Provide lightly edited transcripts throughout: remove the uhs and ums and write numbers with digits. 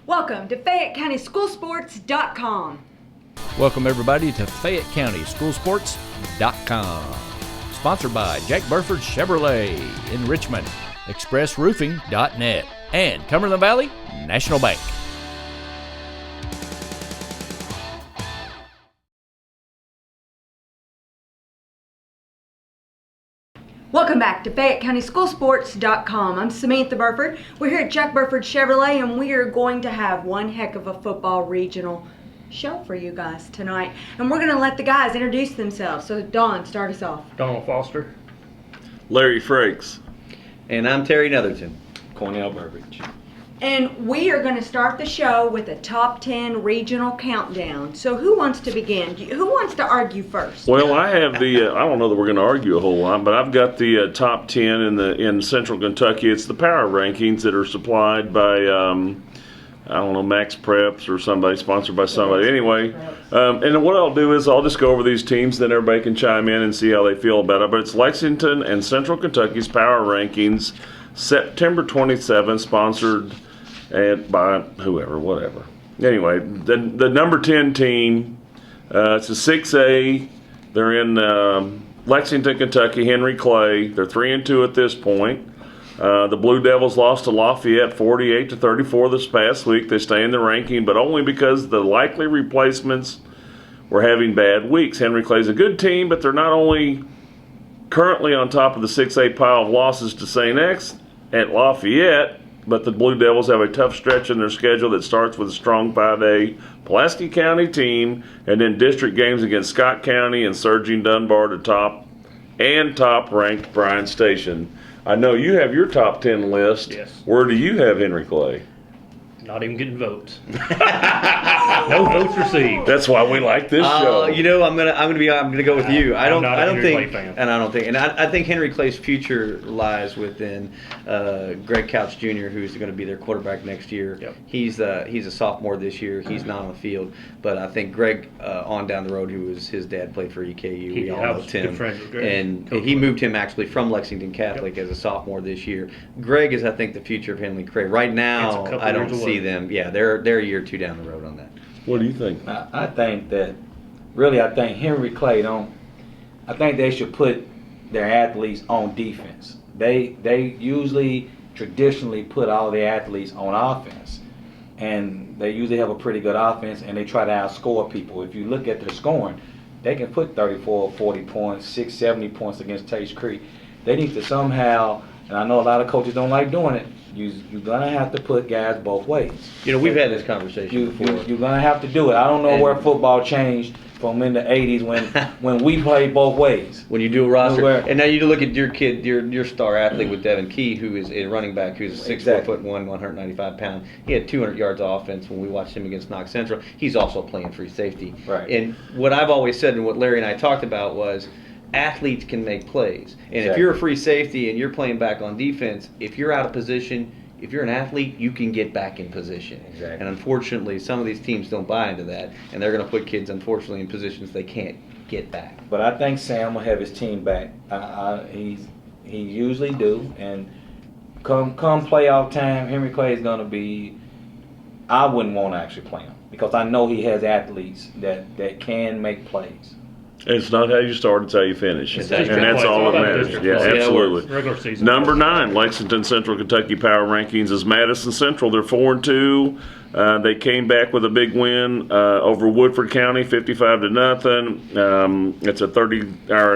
Welcome to FayetteCountySchoolSports.com. Welcome everybody to FayetteCountySchoolSports.com. Sponsored by Jack Burford Chevrolet in Richmond, ExpressRoofing.net, and Cumberland Valley National Bank. Welcome back to FayetteCountySchoolSports.com. I'm Samantha Burford. We're here at Jack Burford Chevrolet, and we are going to have one heck of a football regional show for you guys tonight. And we're going to let the guys introduce themselves. So, Don, start us off. Donald Foster. Larry Frakes. And I'm Terry Netherton, Cornell Burbage. And we are going to start the show with a top 10 regional countdown. So who wants to begin? Who wants to argue first? Well, I have the. I don't know that we're going to argue a whole lot, but I've got the top 10 in Central Kentucky. It's the power rankings that are supplied by I don't know, Max Preps or somebody, sponsored by somebody. Anyway, and what I'll do is I'll just go over these teams, then everybody can chime in and see how they feel about it. But it's Lexington and Central Kentucky's power rankings, September 27th, sponsored by whoever, whatever. Anyway, the number 10 team, it's a 6A. They're in Lexington, Kentucky, Henry Clay. They're 3-2 at this point. The Blue Devils lost to Lafayette 48-34 this past week. They stay in the ranking, but only because the likely replacements were having bad weeks. Henry Clay's a good team, but they're not only currently on top of the 6A pile of losses to St. X at Lafayette, but the Blue Devils have a tough stretch in their schedule that starts with a strong 5A Pulaski County team, and then district games against Scott County and surging Dunbar to top-ranked Bryan Station. I know you have your top 10 list. Yes. Where do you have Henry Clay? Not even getting votes. No votes received. That's why we like this show. You know, I'm gonna go with you. I don't think Henry Clay's future lies within Greg Couch Jr., who's going to be their quarterback next year. Yep. He's a sophomore this year. He's not on the field, but I think Greg on down the road, his dad played for EKU. We all know Tim, and he moved him actually from Lexington Catholic as a sophomore this year. Greg is, I think, the future of Henry Clay. Right now, I don't see them. Yeah, they're a year or two down the road on that. What do you think? I think Henry Clay I think they should put their athletes on defense. They usually traditionally put all their athletes on offense, and they usually have a pretty good offense, and they try to outscore people. If you look at their scoring, they can put 34, 40 points, 60, 70 points against Tate's Creek. They need to somehow, and I know a lot of coaches don't like doing it, you're going to have to put guys both ways. You know, we've had this conversation before. You're going to have to do it. I don't know where football changed from in the 80s when we played both ways. When you do a roster. And now you look at your kid, your star athlete with Devin Key, who is a running back who's 6'1", 195 pounds. He had 200 yards of offense when we watched him against Knox Central. He's also playing free safety. Right. And what I've always said and what Larry and I talked about was athletes can make plays. And if you're a free safety and you're playing back on defense, if you're out of position, if you're an athlete, you can get back in position. Exactly. And unfortunately, some of these teams don't buy into that, and they're going to put kids, unfortunately, in positions they can't get back. But I think Sam will have his team back. He usually do. And come playoff time, Henry Clay is going to be. I wouldn't want to actually play him because I know he has athletes that can make plays. It's not how you start, it's how you finish. Exactly. And that's all that matters. Yeah, absolutely. Regular season. Number 9, Lexington Central Kentucky Power Rankings is Madison Central. They're 4-2. They came back with a big win over Woodford County, 55-0. It's a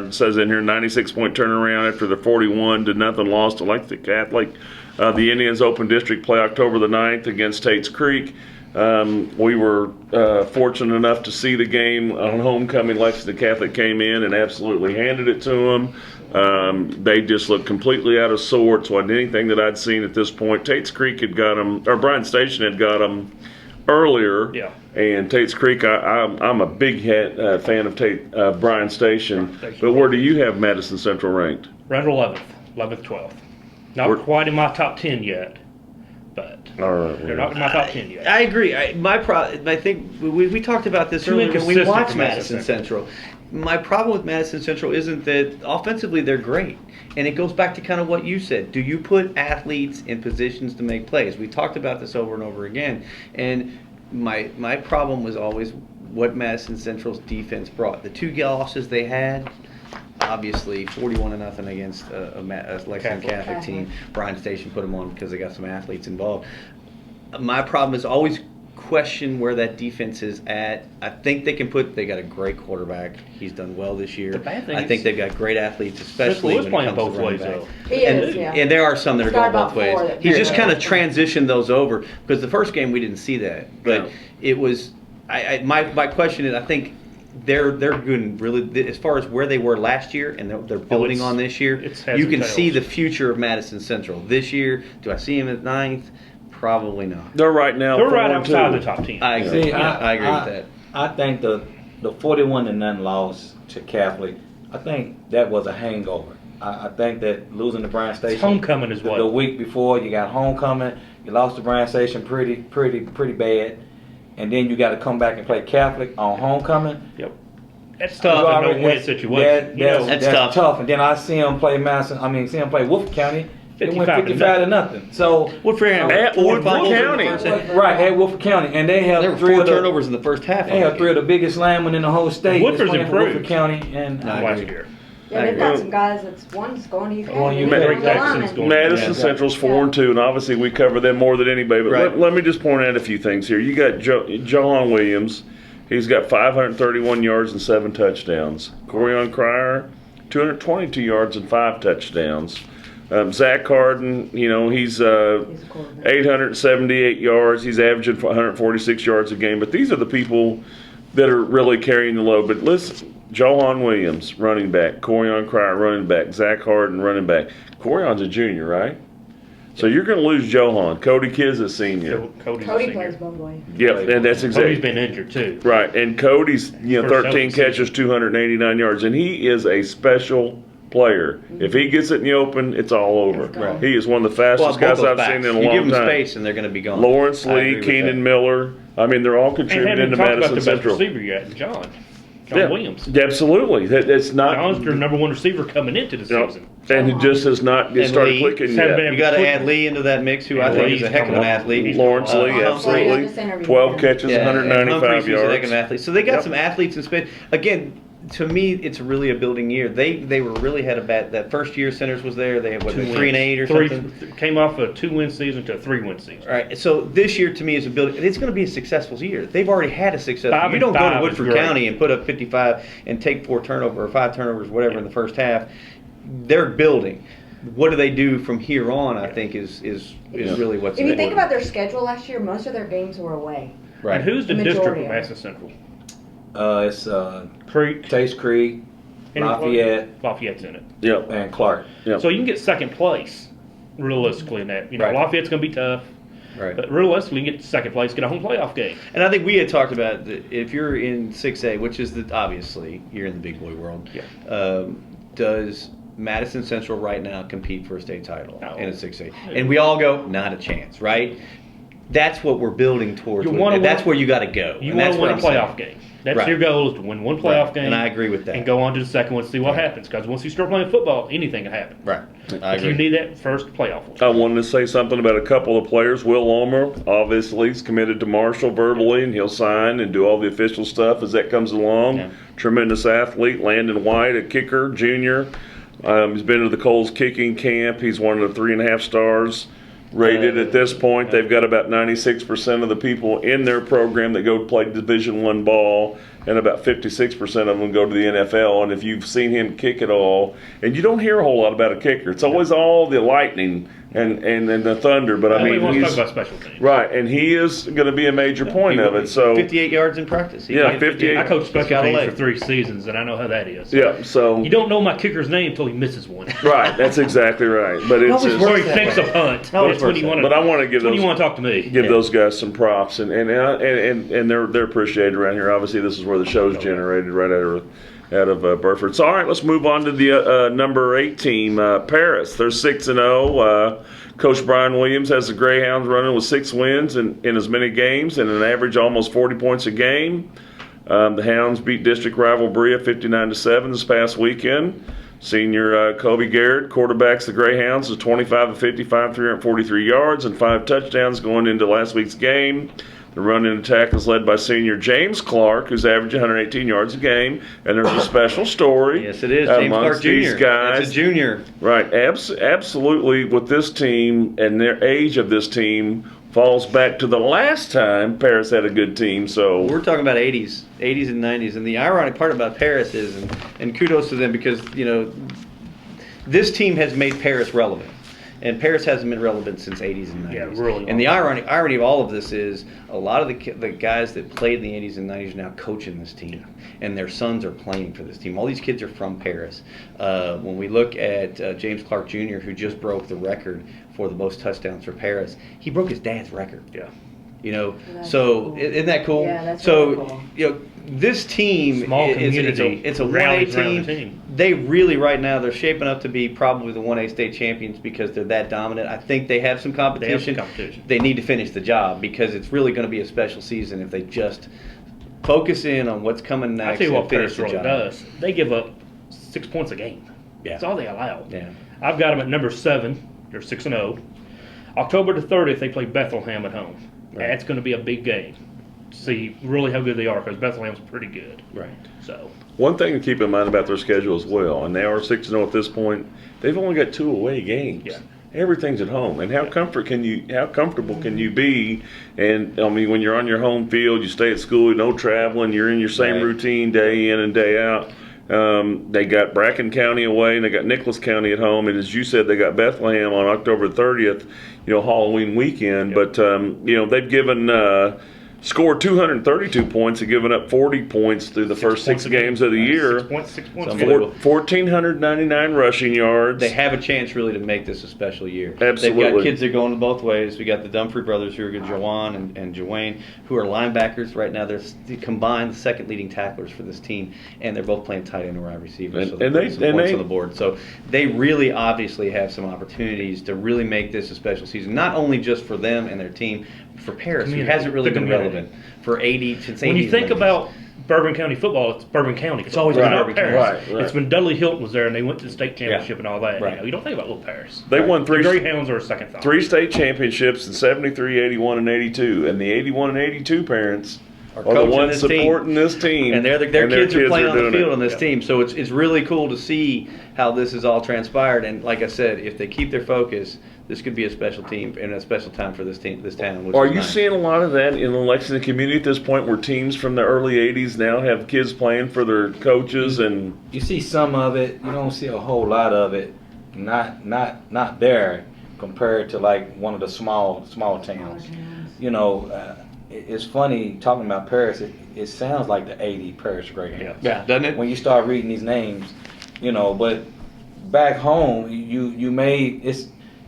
it says in here 96-point turnaround after the 41-0 loss to Lexington Catholic. The Indians Open District play October the 9th against Tate's Creek. We were fortunate enough to see the game on homecoming. Lexington Catholic came in and absolutely handed it to them. They just looked completely out of sorts on anything that I'd seen at this point. Tate's Creek had got them, or Bryan Station had got them earlier. Yeah. And Tate's Creek, I'm a big fan of Bryan Station. But where do you have Madison Central ranked? Round 11th, 12th. Not quite in my top 10 yet. But they're not in my top 10 yet. I agree. I think we talked about this earlier when we watched Madison Central. my problem with Madison Central isn't that offensively they're great. And it goes back to kind of what you said. Do you put athletes in positions to make plays? We talked about this over and over again. And my problem was always what Madison Central's defense brought. The 2 losses they had, obviously 41-0 against a Lexington Catholic team. Bryan Station put them on because they got some athletes involved. My problem is always question where that defense is at. I think they got a great quarterback. He's done well this year. The bad thing I think they've got great athletes, especially when it playing comes both to running ways, back. though. He is, yeah. And there are some that are going both ways. He's just kind of Yeah. transitioned those over because the first game we didn't see that, but Yeah. it was. My question is, I think they're good really as far as where they were last year and they're building on this year. heads You and can see tails. the future of Madison Central this year. Do I see him at 9th? Probably not. They're right now. They're right 4-2. outside the top 10. I agree. See, I agree with that. I think the 41-0 loss to Catholic, I think that was a hangover. I think that losing to Bryan Station, It's homecoming is what. the week before you got homecoming, you lost to Bryan Station pretty bad, and then you got to come back and play Catholic on homecoming. Yep. That's tough in a no-win situation. That's tough. And then I see them play see them play Wolf County. They went 55 55-0. So Woodford At Woodford County. right at Wolf County, and they have There were 3 4 of the turnovers in the first half. They have 3 of the biggest linemen in the whole state. Woodford's Just playing for improved. Wolford County and last year. Yeah, they've got some guys that's one's going to Heath Well, County. you He's Drake on the Jackson's lineman. going- Madison Yeah. Central's 4-2, and obviously we cover them more than anybody. But Right. let me just point out a few things here. You got John Williams. He's got 531 yards and 7 touchdowns. Corian Cryer, 222 yards and 5 touchdowns. Zach Harden, he's 878 yards. He's averaging 146 yards a game. But these are the people that are really carrying the load. But listen, Johan Williams, running back. Corian Cryer, running back. Zach Harden, running back. Corion's a junior, right? So you're going to lose Johan. Cody Kidd's a senior. Cody's a Cody senior. plays both ways. Yep, and that's exactly. Cody's been injured too. Right, and Cody's 13 First catches, 289 yards, and he is a special player. If he gets it in the open, it's all over. It's gone. He is one of the fastest guys I've seen in a You long give them time. space and they're going to be gone. Lawrence I agree Lee, with Keenan that. Miller. I mean, they're all And contributing haven't to talked about Madison the best Central. receiver yet, John Yeah, Williams. absolutely. It's not. John's their number 1 receiver coming into the season. And it just has not And started Lee. clicking Haven't yet. been You got to add Lee into that mix, who I And think Lee's is a heck of an coming up. athlete. Lawrence Lee, Humphrey. I absolutely. just interviewed 12 him. catches, Yeah, and 195 Humphreys is a heck yards. of an athlete. So they got Yep. some athletes in space. Again, to me, it's really a building year. They were really had a bad. That first year Centers was there. They had what, 3-8 or something. Came off a 2-win season to a 3-win season. All right, so this year to me is a building. It's going to be a successful year. They've already had a successful. 5 You don't go and to 5 is Woodford great. County and put up 55 and take 4 turnovers or 5 turnovers, whatever, in the first half. They're building. What do they do from here on? I think is really what's. If you think important. about their schedule last year, most of their games were away. right. And who's the The district majority of of it. Madison Central? it's Creek. Taste Creek, Lafayette, Lafayette's in it. Yep. and Clark. Yep. So you can get second place, realistically, in that. Right. Lafayette's going to be tough. Right. But realistically, you can get second place, get a home playoff game. And I think we had talked about that if you're in 6A, which is obviously you're in the big boy world. Yeah. Does Madison Central right now compete for a state title No. in a 6A? And we all go, not a chance, right? That's what we're building towards. You with- wanna and that's win- where you got to go. You and want that's to what win a I'm saying. playoff game. That's Right. your goal, is to win one playoff Right. game. And I agree with that. And go on to the second one, see what Right. happens. Because once you start playing football, anything can happen. Right. I But agree. you need that first playoff one. I wanted to say something about a couple of players. Will Ulmer, obviously, is committed to Marshall verbally, and he'll sign and do all the official stuff as that comes along. Yeah. Tremendous athlete. Landon White, a kicker, junior. He's been to the Coles kicking camp. He's one of the 3.5 stars rated at this point. They've got about 96% of the people in their program that go play Division I ball, and about 56% of them go to the NFL. And if you've seen him kick it all, and you don't hear a whole lot about a kicker, it's always all the lightning and the thunder. But I Nobody mean, wants to he's talk about special teams. right, and he is going to be a major point of it. So 58 yards in practice. He Yeah, can get 58. I coached He's special got a teams leg. for 3 seasons, and I know how that is. yeah, so You don't know my kicker's name until he misses one. right, that's exactly right. But it's Always just, Or works he that fakes way. a punt. Always That's when works you that want but I want to give when those you want to talk to me. give those guys some props, and they're appreciated around here. Obviously, this is where the show's generated, right out of Burford. So, all right, let's move on to the number 8 team, Paris. They're 6-0. Coach Brian Williams has the Greyhounds running with 6 wins in as many games and an average almost 40 points a game. The Hounds beat district rival Berea 59-7 this past weekend. Senior Kobe Garrett quarterbacks the Greyhounds with 25-55, 343 yards, and 5 touchdowns going into last week's game. The running attack is led by senior James Clark, who's averaging 118 yards a game. And there's a special story. Yes, it is. James Clark Jr. These guys. That's a junior. Right. Absolutely, with this team and their age of this team falls back to the last time Paris had a good team. So we're talking about 80s and 90s. And the ironic part about Paris is, and kudos to them, because, you know, this team has made Paris relevant. And Paris hasn't been relevant since 80s and 90s. Yeah, really. And the irony of all of this is a lot of the guys that played in the 80s and 90s are now coaching this team. And their sons are playing for this team. All these kids are from Paris. When we look at James Clark Jr., who just broke the record for the most touchdowns for Paris, he broke his dad's record. Yeah. You know, That's so cool. Isn't that cool? Yeah, that's so really cool. You know, this team Small community it's a 1A rallies around the team. team. They really right now they're shaping up to be probably the 1A state champions because they're that dominant. I think they have some competition. They need to finish the job because it's really going to be a special season if they just focus in on what's coming next. I tell you what, finish Paris the really job. does. They give up 6 points a game. Yeah. That's all they allow. Yeah. I've got them at number 7. They're 6-0. October the 30th, they play Bethlehem at home. Right. That's going to be a big game. See really how good they are because Bethlehem's pretty good. Right. So one thing to keep in mind about their schedule as well, and they are 6-0 at this point, they've only got 2 away games. Yeah. Everything's at home, and how comfortable can you be? And I mean, when you're on your home field, you stay at school, no traveling, you're in your same Right. routine day in and day out. They got Bracken County away, and they got Nicholas County at home, and as you said, they got Bethlehem on October 30th, Halloween weekend. Yep. But they've scored 232 points and given up 40 points through the first 6 games of the year. 6 points. Unbelievable. 1,499 rushing yards. They have a chance really to make this a special year. Absolutely. They've got kids that are going both ways. We got the Dumfrey brothers who are good, Jawan and Joanne, who are linebackers right now. They're combined the second leading tacklers for this team, and they're both playing tight end and wide receiver. So they're putting some points on the board. So they really obviously have some opportunities to really make this a special season, not only just for them and their team, but for Paris, who hasn't really been relevant for 80 since 80. When you think about Bourbon County football, it's Bourbon County. It's always been about Paris. Right. It's when Dudley Hilton was there and they went to the state championship and all that. Right. You don't think about little Paris. They won 3 The Greyhounds are a second thought. 3 state championships in 73, 81, and 82. And the 81 and 82 parents are the ones supporting this team. And their kids are playing on the field on this Yeah. team. So it's really cool to see how this has all transpired. And like I said, if they keep their focus, this could be a special team and a special time for this town. Which Are is you nice. seeing a lot of that in the Lexington community at this point, where teams from the early '80s now have kids playing for their coaches? And You see some of it. You don't see a whole lot of it. Not there compared to like one of the small towns. It's funny talking about Paris. It sounds like the '80 Paris Greyhounds. Yeah, doesn't it? When you start reading these names, but back home, you may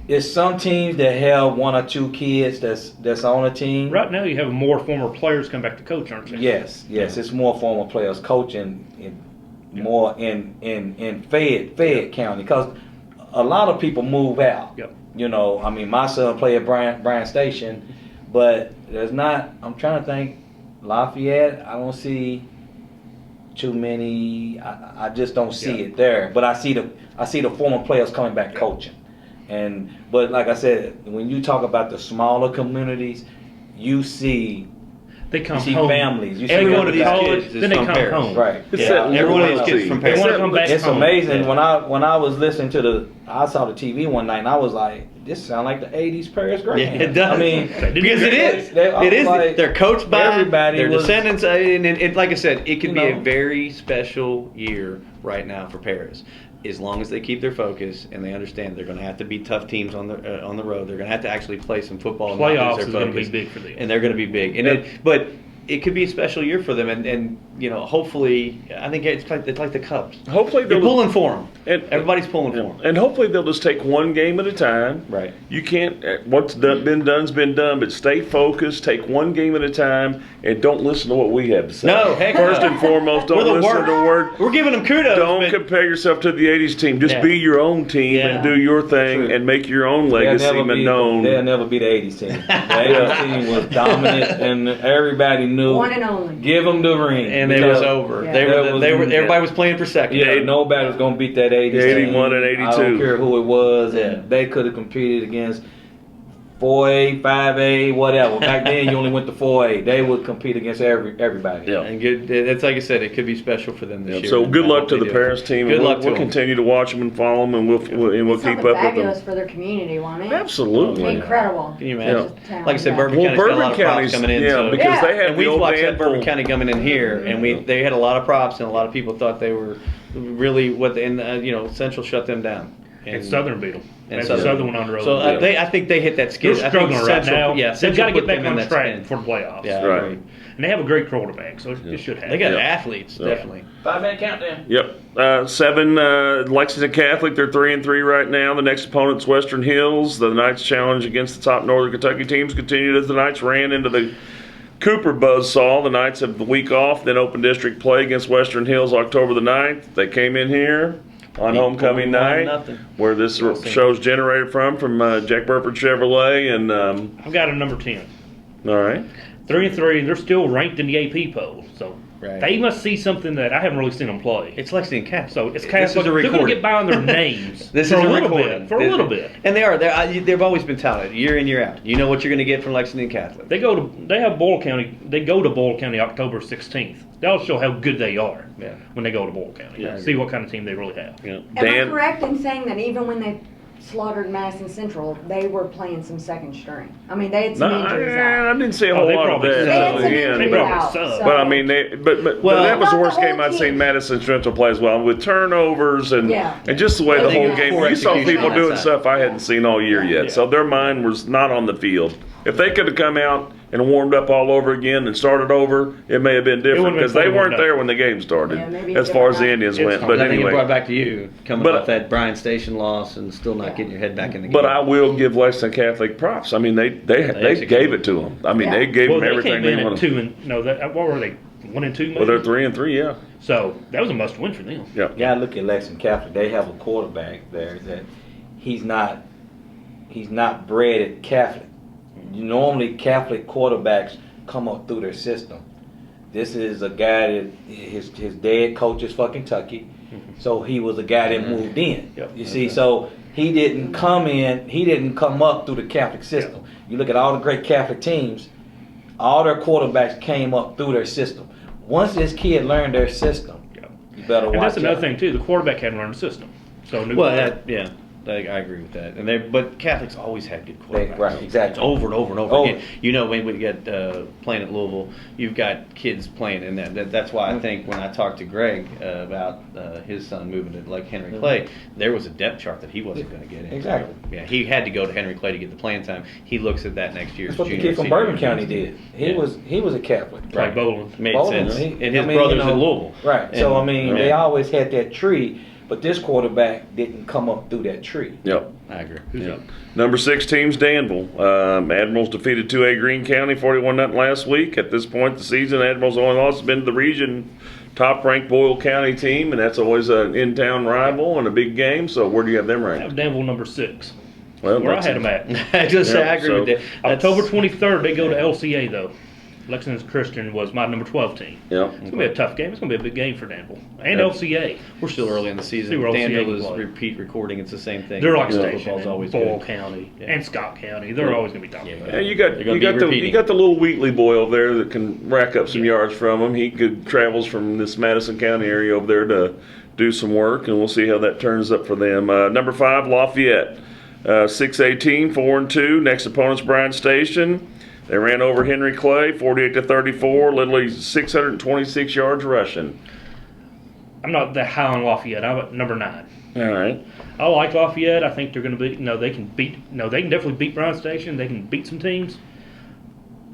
it's some teams that have 1 or 2 kids that's on a team. Right now, you have more former players come back to coach, aren't you? Yes, it's more former players coaching more in Fayette County, because a lot of people move out. Yep. My son played at Bryan Station, but there's not. I'm trying to think. Lafayette, I don't see too many. I just don't see it there. But I see the former players coming back coaching. But like I said, when you talk about the smaller communities, you see home. families. You see Every one of these college, kids is then they from come Paris. home. Right. Every one of these kids from They Paris. want to come back It's home. amazing. Yeah. When I was listening to I saw the TV one night and I was like, this sounds like the '80s Paris Greyhounds. Yeah, it does. Because it is. It is. Like, they're coached by everybody. Their descendants. And it, like I said, it could be a know. very special year right now for Paris, as long as they keep their focus and they understand they're going to have to beat tough teams on the road. They're going to have to actually play some football. And not lose Playoffs their is going to be focus. big for them. And they're going to be big. But it could be a special year for them, and hopefully, I think it's like the Cubs. hopefully They're pulling for them. And- Everybody's pulling for them. And hopefully they'll just take one game at a time. Right. You can't. What's been done's been done. But stay focused. Take one game at a time, and don't listen to what we have to say. No, heck First no. and foremost, We're don't the listen to worst. word. We're giving them kudos. Don't but compare yourself to the '80s team. Just Yeah. be your own team Yeah. and do your thing True. and make your own They'll legacy never known. They'll never be the '80s team. The '80s team was dominant, and everybody knew knew. One and only. Give them the ring. And it was over. Yeah. Everybody was playing for second. Yeah, nobody was going to beat that 80s 81 team. and 82. I don't care who it was. And they could have competed against 4A, 5A, whatever. Back then, you only went to 4A. They would compete against everybody. Yeah. And good. It's like I said, it could be special for them this year. So good I luck hope to they the do. Paris team. Good luck to We'll them. continue to watch them and follow them, and we'll It's keep something up with fabulous them. for their community, won't it? Absolutely. Incredible. Can you imagine? Yeah. Like I said, Bourbon Well, County's got a lot Bourbon of props County's coming in. yeah, so. because Yeah. they have And the we old watched that Bourbon Danville. County coming in here, and they had a lot of props, and a lot of people thought they were really Central shut them down. And Southern beat them. And And Southern. Southern went under. So I think they hit that skid. They're I think struggling right Central- now. Yeah, They've got to Central get put back them in on that track spin. for the playoffs. Yeah, Right. right. And they have a great quarterback, so it should happen. They got Yeah. athletes, definitely. 5-minute countdown. Yep. 7, Lexington Catholic, they're 3-3 right now. The next opponent's Western Hills. The Knights' challenge against the top Northern Kentucky teams continued as the Knights ran into the Cooper buzzsaw. The Knights have the week off, then open district play against Western Hills October the 9th. They came in here on homecoming night, 1-0. where this show's generated from Jack Burford Chevrolet. And I've got a number 10. all right. 3-3, they're still ranked in the AP poll. So Right. they must see something that I haven't really seen them play. It's Lexington Catholic. So it's This Catholic. is a They're going to recording. get by on their names This for is a a little recording. bit. For a little bit. And they are. They've always been talented, year in, year out. You know what you're going to get from Lexington Catholic. They go to Boyle County. They go to Boyle County October 16th. That'll show how good they are Yeah. when they go to Boyle County. Yeah. See what kind of team they really have. Yeah. Am I correct in saying that even when they slaughtered Madison Central, they were playing some second string? I mean, they had some injuries I out. didn't see a Oh, whole they lot of probably that. suck. They had some Yeah, injuries probably out. suck. So. But I mean, but Well, that was the not worst the game whole I'd seen team. Madison Central play as well, with turnovers and Yeah. just the way I the think whole it was game. poor You saw execution people on that doing side. stuff I hadn't seen all year yet, Yeah. so their mind was not on the field. If they could have come out and warmed up all over again and started over, it may have been different wouldn't because have they been weren't warmed there up. when the game started, Yeah, maybe as far as the different. Indians It's went. fine. But I think it brought anyway. back to you coming But- off that Bryan Station loss and still not getting your head back in the game. But I will give Lexington Catholic props. I mean, they executed. gave it to them. I mean, Yeah. they gave Well, them they everything came they in at wanted. 2 and no. What were they? 1 and 2. Maybe? Well, they're 3-3, yeah. So that was a must-win for them. Yeah. You gotta look at Lexington Catholic. They have a quarterback there that he's not bred at Catholic. Normally Catholic quarterbacks come up through their system. This is a guy that his dad coaches for Kentucky, so he was a guy that moved in. Yep. You see, so he didn't come up through the Catholic system. You look at all the great Catholic teams, all their quarterbacks came up through their system. Once this kid learned their system, Yep. you better watch And that's another out. thing too. The quarterback hadn't learned the system. So yeah, I agree with that. But Catholics always had good quarterbacks. Right, exactly. Over and over and over Oh. again. You know, when we get playing at Louisville, you've got kids playing, and that's why I think when I talked to Greg about his son moving to like Henry Clay, there was a depth chart that he wasn't going to get in. Exactly. Yeah, he had to go to Henry Clay to get the playing time. He looks at that next year's That's what the junior kid from senior Bourbon year. County did. He Yeah. was a Catholic. Like bowling. Made Bowling, sense. he- And his I mean, brother's you know, in Louisville. Right. So I And- mean, yeah. they always had that tree, but this quarterback didn't come up through that tree. Yep. I agree. Yeah. Number 6 team's Danville. Admirals defeated 2A Greene County 41-0 last week. At this point in the season, Admirals' only loss has been to the region top-ranked Boyle County team, and that's always an in-town rival and a big game. So where do you have them I ranked? have Danville number 6. Well, Where I that's had them at. I just say Yeah, I agree so- with that. That's- October 23rd, they go to LCA though. Lexington Christian was my number 12 team. Yeah. It's gonna be a tough game. It's gonna be a big game for Danville and Yeah. LCA. We're still early in the season. See where LCA Danville is can play. repeat recording. It's the same thing. They're like College Station football's and always Boyle good. County Yeah. and Scott County. They're Yeah. always gonna be talking Yeah. about. Yeah, it. you got They're gonna be repeating. the little Wheatley boy over there that can rack up some yards from him. He travels from this Madison County area over there to do some work, and we'll see how that turns up for them. Number 5, Lafayette, 6A team, 4-2. Next opponent's Bryan Station. They ran over Henry Clay, 48-34, literally 626 yards rushing. I'm not that high on Lafayette. I'm at number 9. All right. I like Lafayette. I think they're going to be. They can definitely beat Bryan Station. They can beat some teams.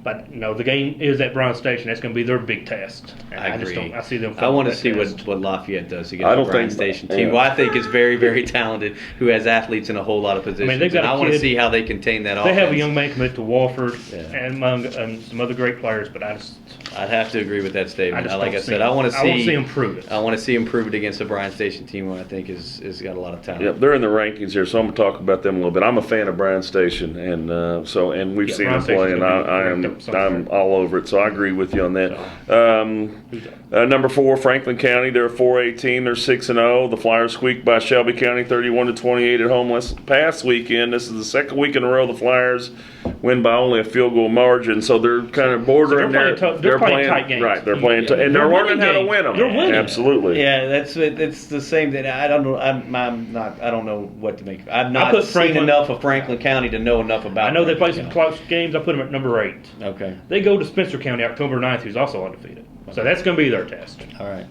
But the game is at Bryan Station. That's going to be their big test. And I just agree. don't. I see them. I want to failing see that test. what Lafayette does I against the don't Bryan think- Station yeah. team. Well, I think is very, very talented, who has athletes in a whole lot of positions. they've got and a I want to kid- see how they contain that They offense. have a young man commit to Wofford Yeah. and some other great players, but I'd have to agree with that statement. just Like don't I said, see I want to I want to see them prove it. I want to see him prove it against the Bryan Station team, who I think is got a lot of talent. Yep, they're in the rankings here, so I'm going to talk about them a little bit. I'm a fan of Bryan Station, and we've Yeah, seen Bryan them play, Station's and gonna be I ranked am I'm all over it. So I agree with you on that. Number 4, Franklin County. They're a 4A team. They're 6-0. The Flyers squeaked by Shelby County 31-28 at home past weekend. This is the second week in a row the Flyers win by only a field goal margin. So they're kind of bordering. They're playing tight games. Right. They're playing, and they're learning how to win them. They're winning. Absolutely. Yeah, it's the same thing. I don't know. I don't know what to make. I've not seen enough of Franklin County to know enough about. I know they play Franklin some close games. I put them at number 8. Okay. They go to Spencer County October 9th, who's also undefeated. So that's going to be their test. All right.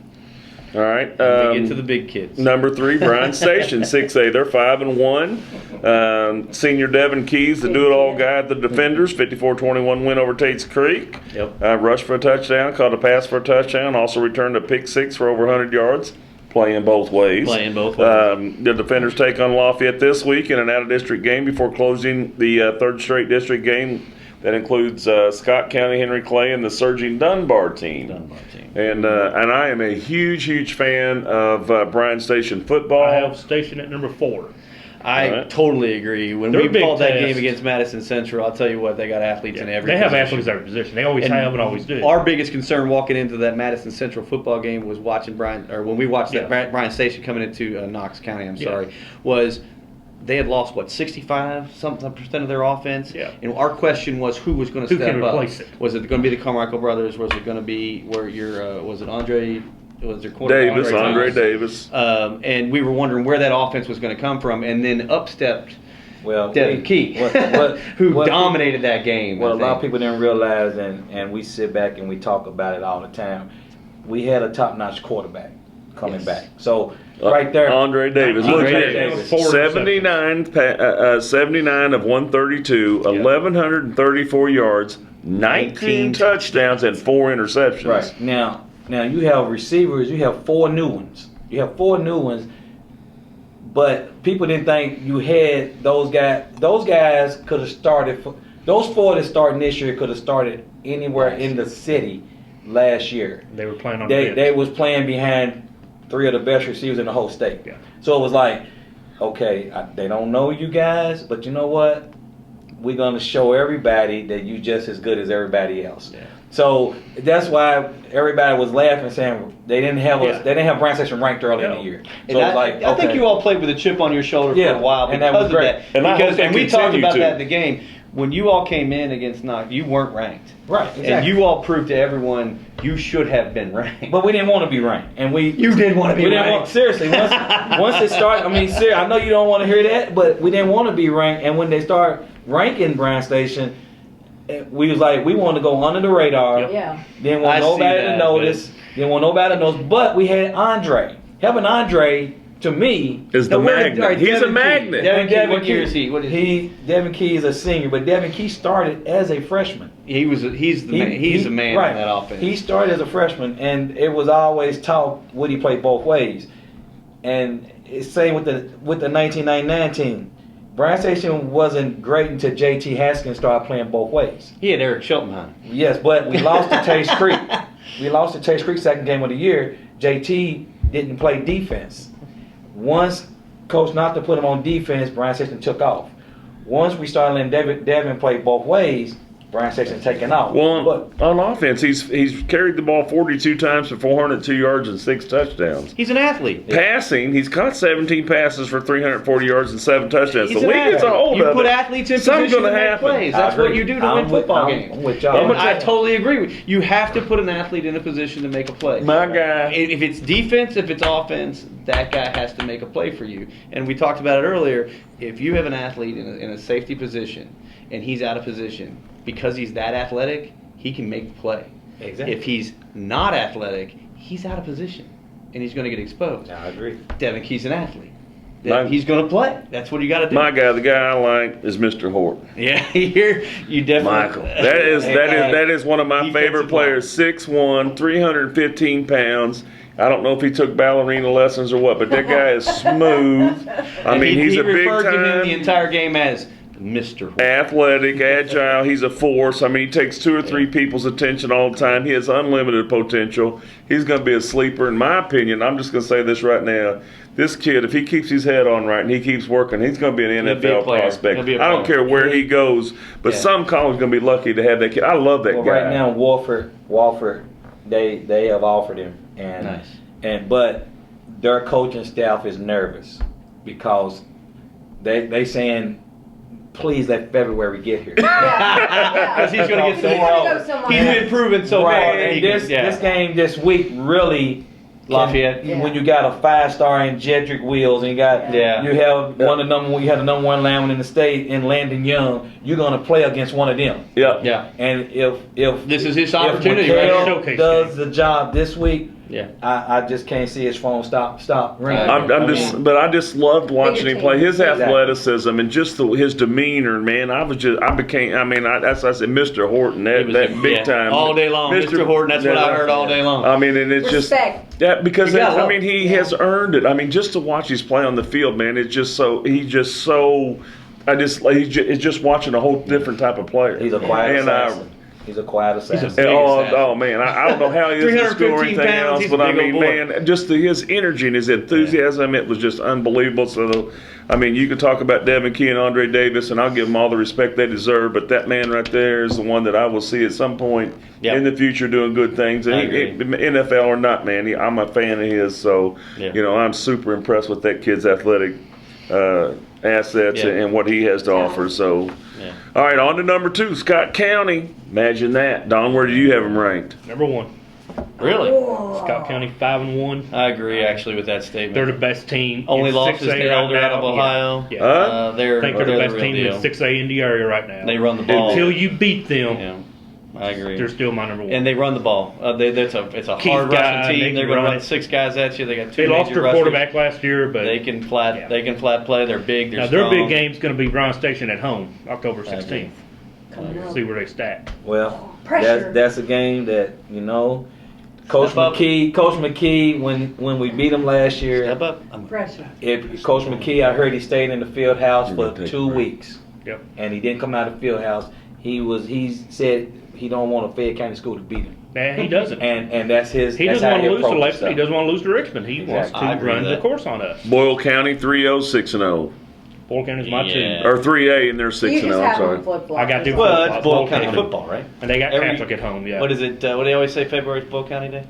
All right. We get to the big kids. Number 3, Bryan Station, 6A. They're 5-1. Senior Devin Keys, the do-it-all guy at the Defenders, 54-21 win over Tate's Creek. Yep. Rushed for a touchdown, caught a pass for a touchdown, also returned a pick 6 for over 100 yards. Playing both ways. The Defenders take on Lafayette this week in an out-of-district game before closing the third straight district game. That includes Scott County, Henry Clay, and the surging Dunbar team. And I am a huge fan of Bryan Station football. I have Station at number 4. I totally agree. When we called that game against Madison Central, I'll tell you what, they got athletes in every position. They have athletes in every position. They always have and always do. Our biggest concern walking into that Madison Central football game was when we watched that Bryan Station coming into Knox County, was they had lost 65% of their offense. Yeah. And our question was who was going to step up. Replace it? Was it going to be the Carmichael brothers? Was it going to be was it Andre? Was their quarterback Andre Davis. And we were wondering where that offense was going to come from, and then upstepped Devin Key, who dominated that game. Well, a lot of people didn't realize, and we sit back and we talk about it all the time. We had a top-notch quarterback coming back. So right there, Andre Davis. Look at 79 of 132, 1,134 yards, 19 touchdowns, and 4 interceptions. Right. Now you have receivers. You have 4 new ones. But people didn't think you had those guys. Those guys could have started. Those 4 that starting this year could have started anywhere in the city last year. They were playing on. They was playing behind 3 of the best receivers in the whole state. Yeah. So it was like, okay, they don't know you guys, but you know what? We're gonna show everybody that you just as good as everybody else. Yeah. So that's why everybody was laughing, saying they didn't have Bryan Station ranked early in the year. So I think you all played with a chip on your shoulder for a while because and that was great. And we talked about that in the game. When you all came in against Knox, you weren't ranked. Right, exactly. And you all proved to everyone you should have been ranked. But we didn't want to be ranked. And you did want to be ranked. Seriously, once it started, seriously, I know you don't want to hear that, but we didn't want to be ranked. And when they start ranking Bryan Station, we was like, we want to go under the radar. Yep. Yeah. Didn't want nobody to notice. Didn't want nobody to notice. But we had Andre. Having Andre, to me, is the magnet. He's a magnet. What year is he? Devin Key is a senior, but Devin Key started as a freshman. He's the man right. in that offense. He started as a freshman, and it was always taught would he play both ways. And it's same with the 1999 team. Bryan Station wasn't great until JT Haskins started playing both ways. He had Eric Shelton on. Yes, but we lost to Taste Creek. We lost to Taste Creek second game of the year. JT didn't play defense. Once Coach not to put him on defense, Bryan Station took off. Once we started letting Devin play both ways, Bryan Station taking off. Well, on offense, he's carried the ball 42 times for 402 yards and 6 touchdowns. He's an athlete. Passing, he's caught 17 passes for 340 yards and 7 touchdowns. He's the league gets a hold of it. You put athletes in position to make plays. That's what you do to win football games. I'm with y'all. I totally agree with you. You have to put an athlete in a position to make a play. My guy. If it's defense, if it's offense, that guy has to make a play for you. And we talked about it earlier. If you have an athlete in a safety position and he's out of position, because he's that athletic, he can make the play. Exactly. If he's not athletic, he's out of position, and he's going to get exposed. I agree. Devin Key's an athlete. He's going to play. That's what you got to do. My guy, the guy I like, is Mr. Hort. Yeah, you definitely. Michael. That is one of my favorite players. 6'1", 315 pounds. I don't know if he took ballerina lessons or what, but that guy is smooth. He's a big time. He referred to him the entire game as Mr. Horton. Athletic, agile. He's a force. I mean, he takes 2 or 3 people's attention all the time. He has unlimited potential. He's going to be a sleeper, in my opinion. I'm just going to say this right now. This kid, if he keeps his head on right and he keeps working, he's going to be an NFL prospect. I don't care where he goes, but some college is going to be lucky to have that kid. I love that guy. Right now, Wofford, they have offered him, but their coaching staff is nervous because they saying, please let February get here. Because he's going to get some more offers. He's been proven so far. And this game this week really, Lafayette. When you got a 5-star in Jedrick Wills and you have the number 1 lineman in the state in Landon Young, you're going to play against one of them. Yeah. And if this is his opportunity, if Mikhail does the job this week, yeah, I just can't see his phone stop ringing. I just loved watching him play. His athleticism and just his demeanor, man. I said, Mr. Horton, that big time all day long. Mr. Horton, that's what I heard all day long. I mean, and it's Respect. because he has earned it. I mean, just to watch his play on the field, man, it's just watching a whole different type of player. He's a quiet assassin. He's a quiet assassin. Oh man, I don't know how he is in school or anything else, but I mean, man, just his energy and his enthusiasm, it was just unbelievable. So, I mean, you can talk about Devin Key and Andre Davis, and I'll give them all the respect they deserve, but that man right there is the one that I will see at some point in the future doing good things. And NFL or not, man, I'm a fan of his. So, I'm super impressed with that kid's athletic assets and what he has to offer. So. All right, on to number 2, Scott County. Imagine that. Don, where do you have them ranked? Number 1. Really? Scott County 5-1. I agree actually with that statement. They're the best team. Only loss is the Elder out of Ohio. Yeah. I they're think they're the best team deal. in 6A in the area right now. They run the ball. Until you beat them. Yeah. I agree. They're still my number 1. And they run the ball. It's a hard rushing team. They're going to run 6 guys at you. They got 2 They lost their rushers. quarterback last year, but they can flat. They can flat play. They're big. They're strong. Their big game's going to be Bryan Station at home, October 16th. See where they stack. Well, that's a game that Coach McKee, when we beat him last year, Step up. Pressure. Coach McKee, I heard he stayed in the field house for 2 weeks. Yep. And he didn't come out of the field house. He said he don't want a Fayette County school to beat him. Nah, he doesn't. And that's his. He doesn't want to lose to Lexington. He doesn't want to lose to Richmond. He wants to run the course on us. Boyle County 3-0, 6-0. Boyle County's my team. Or 3A, and they're 6-0. I'm sorry. I got them. Well, it's Boyle County football, right? And they got Catholic at home. Yeah. What is it? What do they always say? February's Boyle County Day.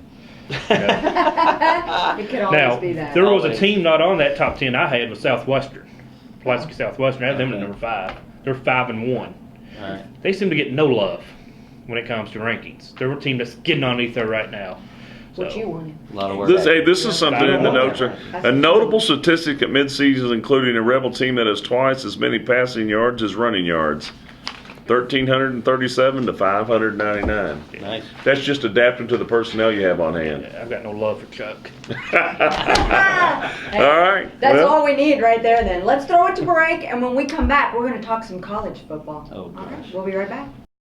It could always be that. There was a team not on that top 10 I had was Southwestern. Pulaski Southwestern. I had them at number 5. They're 5-1. All right. They seem to get no love when it comes to rankings. They're a team that's getting underneath there right now. What you wanted. A lot of work. This is something in the notes. A notable statistic at midseason, including a Rebel team that has twice as many passing yards as running yards. 1,337 to 599. Nice. That's just adapting to the personnel you have on hand. Yeah, I've got no love for Chuck. Hey, all right. That's all we need right there then. Let's throw it to break, and when we come back, we're going to talk some college football. Oh, gosh. All right, we'll be right back.